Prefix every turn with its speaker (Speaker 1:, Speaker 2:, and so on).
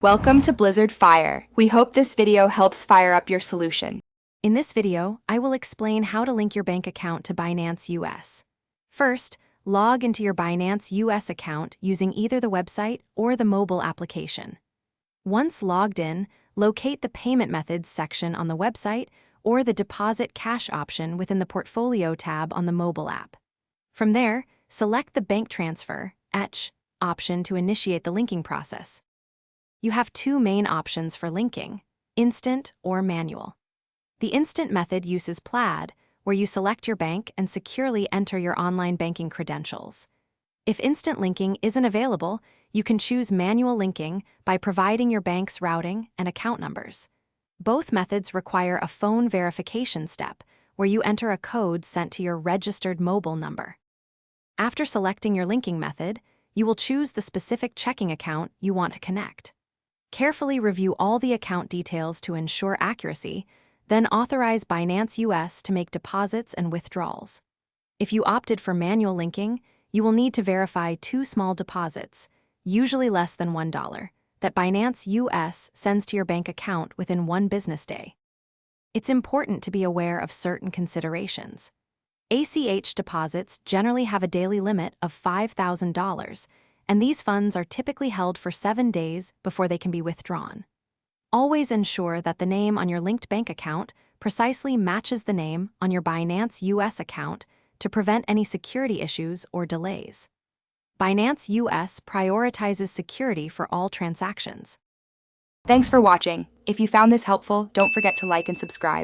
Speaker 1: Welcome to Blizzard Fire. We hope this video helps fire up your solution.
Speaker 2: In this video, I will explain how to link your bank account to Binance US. First, log into your Binance US account using either the website or the mobile application. Once logged in, locate the Payment Methods section on the website or the Deposit Cash option within the Portfolio tab on the mobile app. From there, select the Bank Transfer option to initiate the linking process. You have two main options for linking: instant or manual. The instant method uses Plaid, where you select your bank and securely enter your online banking credentials. If instant linking isn't available, you can choose manual linking by providing your bank's routing and account numbers. Both methods require a phone verification step, where you enter a code sent to your registered mobile number. After selecting your linking method, you will choose the specific checking account you want to connect. Carefully review all the account details to ensure accuracy, then authorize Binance US to make deposits and withdrawals. If you opted for manual linking, you will need to verify two small deposits, usually less than $1, that Binance US sends to your bank account within 1 business day. It's important to be aware of certain considerations. ACH deposits generally have a daily limit of $5,000, and these funds are typically held for 7 days before they can be withdrawn. Always ensure that the name on your linked bank account precisely matches the name on your Binance US account to prevent any security issues or delays. Binance US prioritizes security for all transactions.
Speaker 1: Thanks for watching. If you found this helpful, don't forget to like and subscribe.